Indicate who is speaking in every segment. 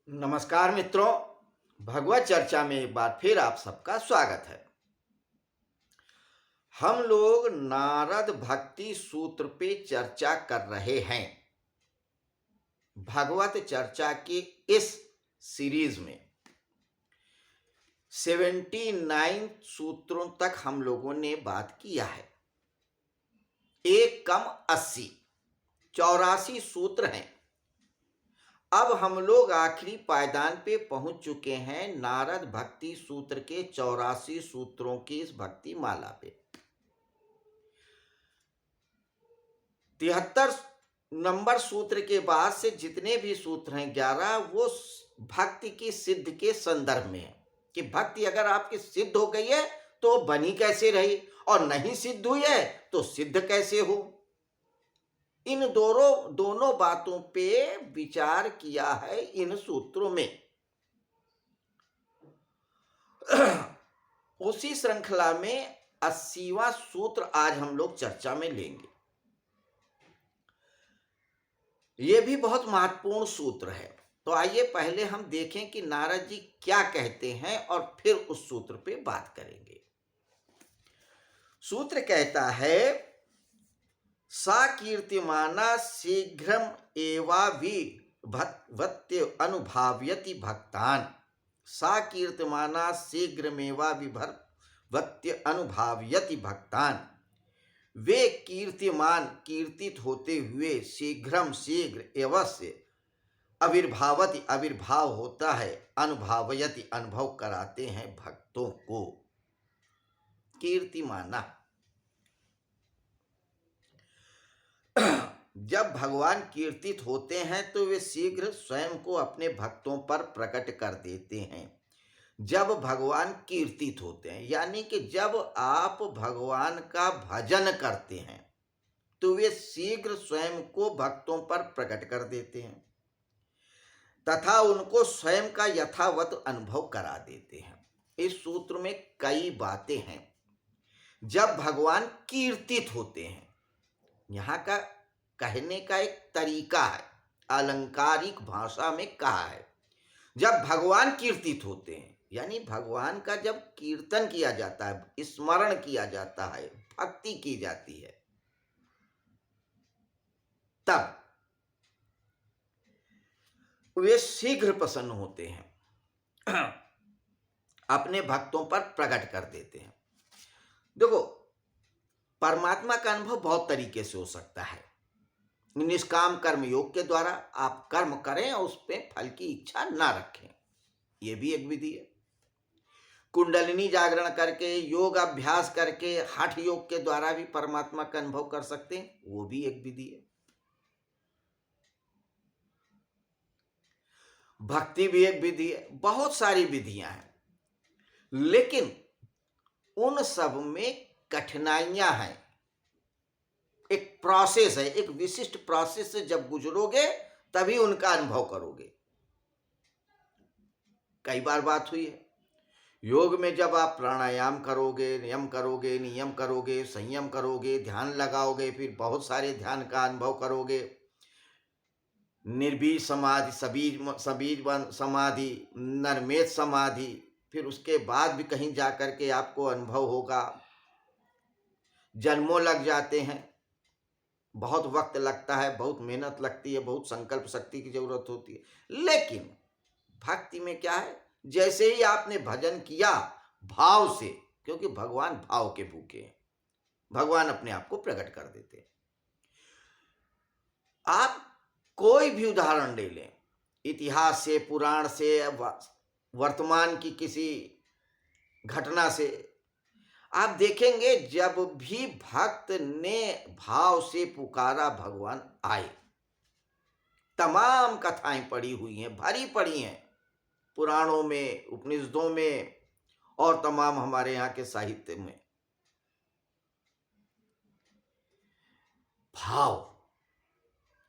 Speaker 1: नमस्कार मित्रों, भगवत चर्चा में एक बार फिर आप सबका स्वागत है। हम लोग नारद भक्ति सूत्र पे चर्चा कर रहे हैं। भगवत चर्चा की इस सीरीज में 79 सूत्रों तक हम लोगों ने बात किया है। एक कम 80 84 सूत्र हैं। अब हम लोग आखिरी पायदान पे पहुंच चुके हैं नारद भक्ति सूत्र के 84 सूत्रों की इस भक्ति माला पे। 73 नंबर सूत्र के बाद से जितने भी सूत्र हैं 11, वो भक्ति की सिद्ध के संदर्भ में है कि भक्ति अगर आपकी सिद्ध हो गई है तो बनी कैसे रही, और नहीं सिद्ध हुई है तो सिद्ध कैसे हो। इन दोनों बातों पे विचार किया है इन सूत्रों में। उसी श्रृंखला में 80वां सूत्र आज हम लोग चर्चा में लेंगे। ये भी बहुत महत्वपूर्ण सूत्र है। तो आइए पहले हम देखें कि नारद जी क्या कहते हैं और फिर उस सूत्र पे बात करेंगे। सूत्र कहता है, सा कीर्तिमाना शीघ्रम एवाभिभत्य अनुभाव्यति भक्तान। सा कीर्तिमाना शीघ्रमेवाभिभत्य अनुभाव्यति भक्तान। वे कीर्तिमान कीर्तित होते हुए शीघ्र अवश्य आविर्भावति आविर्भाव होता है, अनुभावयति अनुभव कराते हैं भक्तों को। कीर्तिमाना, जब भगवान कीर्तित होते हैं तो वे शीघ्र स्वयं को अपने भक्तों पर प्रकट कर देते हैं। जब भगवान कीर्तित होते हैं यानी कि जब आप भगवान का भजन करते हैं तो वे शीघ्र स्वयं को भक्तों पर प्रकट कर देते हैं तथा उनको स्वयं का यथावत अनुभव करा देते हैं। इस सूत्र में कई बातें हैं। जब भगवान कीर्तित होते हैं, यहाँ का कहने का एक तरीका है, अलंकारिक भाषा में कहा है। जब भगवान कीर्तित होते हैं यानी भगवान का जब कीर्तन किया जाता है, स्मरण किया जाता है, भक्ति की जाती है, तब वे शीघ्र प्रसन्न होते हैं, अपने भक्तों पर प्रकट कर देते हैं। देखो, परमात्मा का अनुभव बहुत तरीके से हो सकता है। निष्काम कर्म योग के द्वारा आप कर्म करें और उस पर फल की इच्छा ना रखें, ये भी एक विधि है। कुंडलिनी जागरण करके, योग अभ्यास करके, हठ योग के द्वारा भी परमात्मा का अनुभव कर सकते हैं, वो भी एक विधि है। भक्ति भी एक विधि है। बहुत सारी विधियां हैं, लेकिन उन सब में कठिनाइयां हैं। एक प्रोसेस है, एक विशिष्ट प्रोसेस से जब गुजरोगे तभी उनका अनुभव करोगे। कई बार बात हुई है, योग में जब आप प्राणायाम करोगे, नियम करोगे, संयम करोगे, ध्यान लगाओगे, फिर बहुत सारे ध्यान का अनुभव करोगे, निर्बीज समाधि, सबीज समाधि, नरमेध समाधि, फिर उसके बाद भी कहीं जा करके आपको अनुभव होगा। जन्मों लग जाते हैं, बहुत वक्त लगता है, बहुत मेहनत लगती है, बहुत संकल्प शक्ति की जरूरत होती है। लेकिन भक्ति में क्या है, जैसे ही आपने भजन किया भाव से, क्योंकि भगवान भाव के भूखे हैं, भगवान अपने आप को प्रकट कर देते हैं। आप कोई भी उदाहरण ले लें, इतिहास से, पुराण से, वर्तमान की किसी घटना से, आप देखेंगे जब भी भक्त ने भाव से पुकारा भगवान आए। तमाम कथाएं पड़ी हुई हैं, भरी पड़ी हैं पुराणों में, उपनिषदों में और तमाम हमारे यहाँ के साहित्य में। भाव,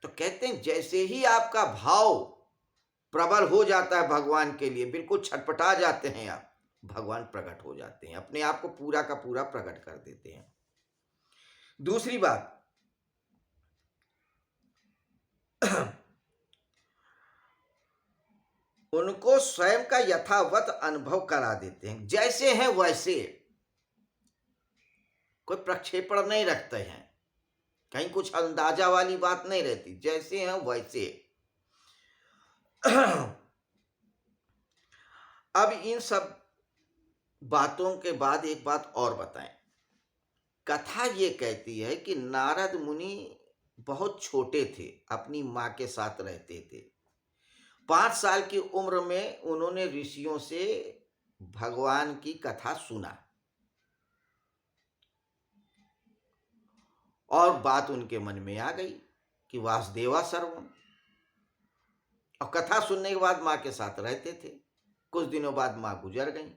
Speaker 1: तो कहते हैं जैसे ही आपका भाव प्रबल हो जाता है भगवान के लिए, बिल्कुल छटपटा जाते हैं आप, भगवान प्रकट हो जाते हैं, अपने आप को पूरा का पूरा प्रकट कर देते हैं। दूसरी बात, उनको स्वयं का यथावत अनुभव करा देते हैं, जैसे हैं वैसे। कोई प्रक्षेपण नहीं रखते हैं, कहीं कुछ अंदाजा वाली बात नहीं रहती, जैसे हैं वैसे। अब इन सब बातों के बाद एक बात और बताएं। कथा ये कहती है कि नारद मुनि बहुत छोटे थे, अपनी माँ के साथ रहते थे। 5 साल की उम्र में उन्होंने ऋषियों से भगवान की कथा सुना और बात उनके मन में आ गई कि वासुदेवा सर्वम। और कथा सुनने के बाद माँ के साथ रहते थे। कुछ दिनों बाद माँ गुजर गई,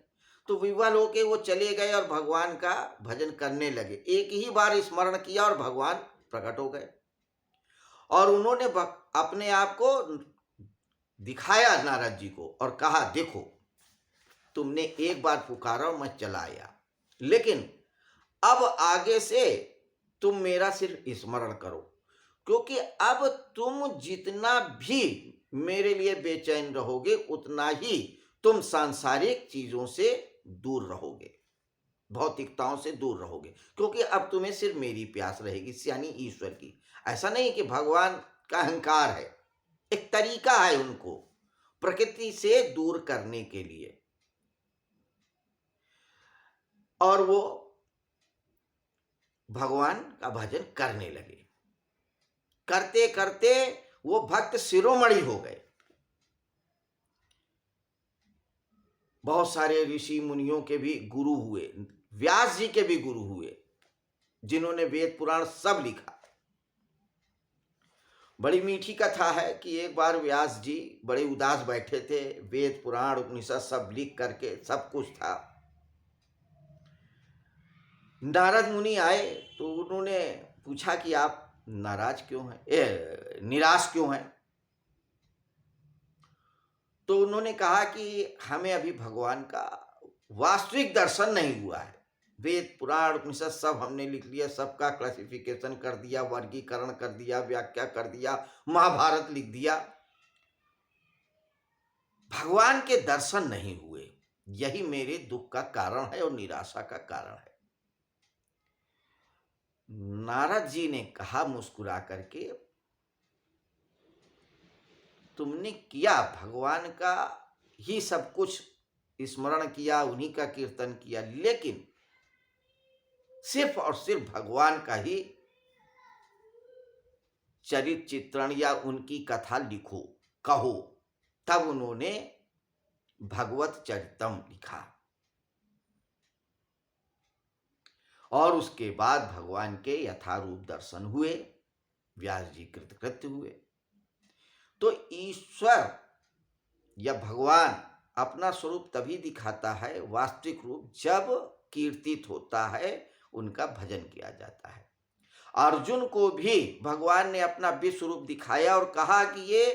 Speaker 1: तो विवल होके वो चले गए और भगवान का भजन करने लगे। एक ही बार स्मरण किया और भगवान प्रकट हो गए और उन्होंने अपने आप को दिखाया नारद जी को और कहा, देखो तुमने एक बार पुकारा और मैं चला आया, लेकिन अब आगे से तुम मेरा सिर्फ स्मरण करो, क्योंकि अब तुम जितना भी मेरे लिए बेचैन रहोगे उतना ही तुम सांसारिक चीजों से दूर रहोगे, भौतिकताओं से दूर रहोगे, क्योंकि अब तुम्हें सिर्फ मेरी प्यास रहेगी, यानी ईश्वर की। ऐसा नहीं कि भगवान का अहंकार है, एक तरीका है उनको प्रकृति से दूर करने के लिए। और वो भगवान का भजन करने लगे। करते करते वो भक्त शिरोमणि हो गए। बहुत सारे ऋषि मुनियों के भी गुरु हुए, व्यास जी के भी गुरु हुए, जिन्होंने वेद पुराण सब लिखा। बड़ी मीठी कथा है कि एक बार व्यास जी बड़े उदास बैठे थे, वेद पुराण उपनिषद सब लिख करके, सब कुछ था। नारद मुनि आए तो उन्होंने पूछा कि आप नाराज क्यों हैं, निराश क्यों हैं? तो उन्होंने कहा कि हमें अभी भगवान का वास्तविक दर्शन नहीं हुआ है। वेद पुराण उपनिषद सब हमने लिख लिया, सबका क्लासिफिकेशन कर दिया, वर्गीकरण कर दिया, व्याख्या कर दिया, महाभारत लिख दिया, भगवान के दर्शन नहीं हुए। यही मेरे दुख का कारण है और निराशा का कारण है। नारद जी ने कहा मुस्कुरा करके, तुमने किया, भगवान का ही सब कुछ स्मरण किया, उन्हीं का कीर्तन किया, लेकिन सिर्फ और सिर्फ भगवान का ही चरित्र चित्रण या उनकी कथा लिखो, कहो। तब उन्होंने भगवत चरितम लिखा और उसके बाद भगवान के यथारूप दर्शन हुए, व्यास जी कृतकृत्य हुए। तो ईश्वर या भगवान अपना स्वरूप तभी दिखाता है, वास्तविक रूप, जब कीर्तित होता है, उनका भजन किया जाता है। अर्जुन को भी भगवान ने अपना विश्व रूप दिखाया और कहा कि ये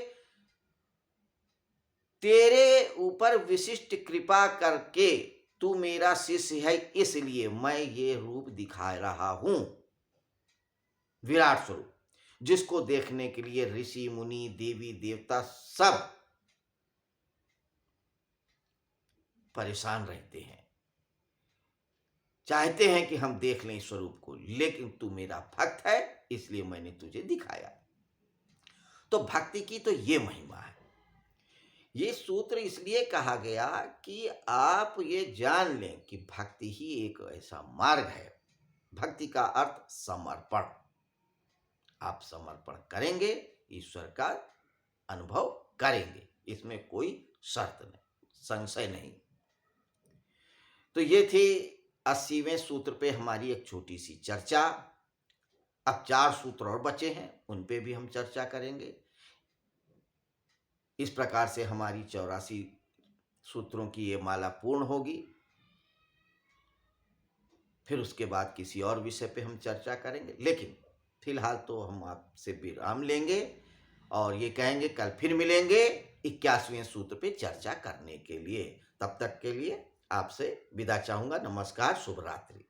Speaker 1: तेरे ऊपर विशिष्ट कृपा करके तू मेरा शिष्य है, इसलिए मैं ये रूप दिखा रहा हूं, विराट स्वरूप, जिसको देखने के लिए ऋषि मुनि देवी देवता सब परेशान रहते हैं, चाहते हैं कि हम देख लें स्वरूप को, लेकिन तू मेरा भक्त है इसलिए मैंने तुझे दिखाया। तो भक्ति की तो ये महिमा है। ये सूत्र इसलिए कहा गया कि आप ये जान लें कि भक्ति ही एक ऐसा मार्ग है। भक्ति का अर्थ समर्पण। आप समर्पण करेंगे, ईश्वर का अनुभव करेंगे, इसमें कोई शर्त नहीं, संशय नहीं। तो ये थी 80वें सूत्र पे हमारी एक छोटी सी चर्चा। अब 4 सूत्र और बचे हैं, उन पे भी हम चर्चा करेंगे। इस प्रकार से हमारी 84 सूत्रों की ये माला पूर्ण होगी। फिर उसके बाद किसी और विषय पे हम चर्चा करेंगे, लेकिन फिलहाल तो हम आपसे विराम लेंगे और ये कहेंगे कल फिर मिलेंगे 81वें सूत्र पे चर्चा करने के लिए। तब तक के लिए आपसे विदा चाहूँगा। नमस्कार, शुभ रात्रि।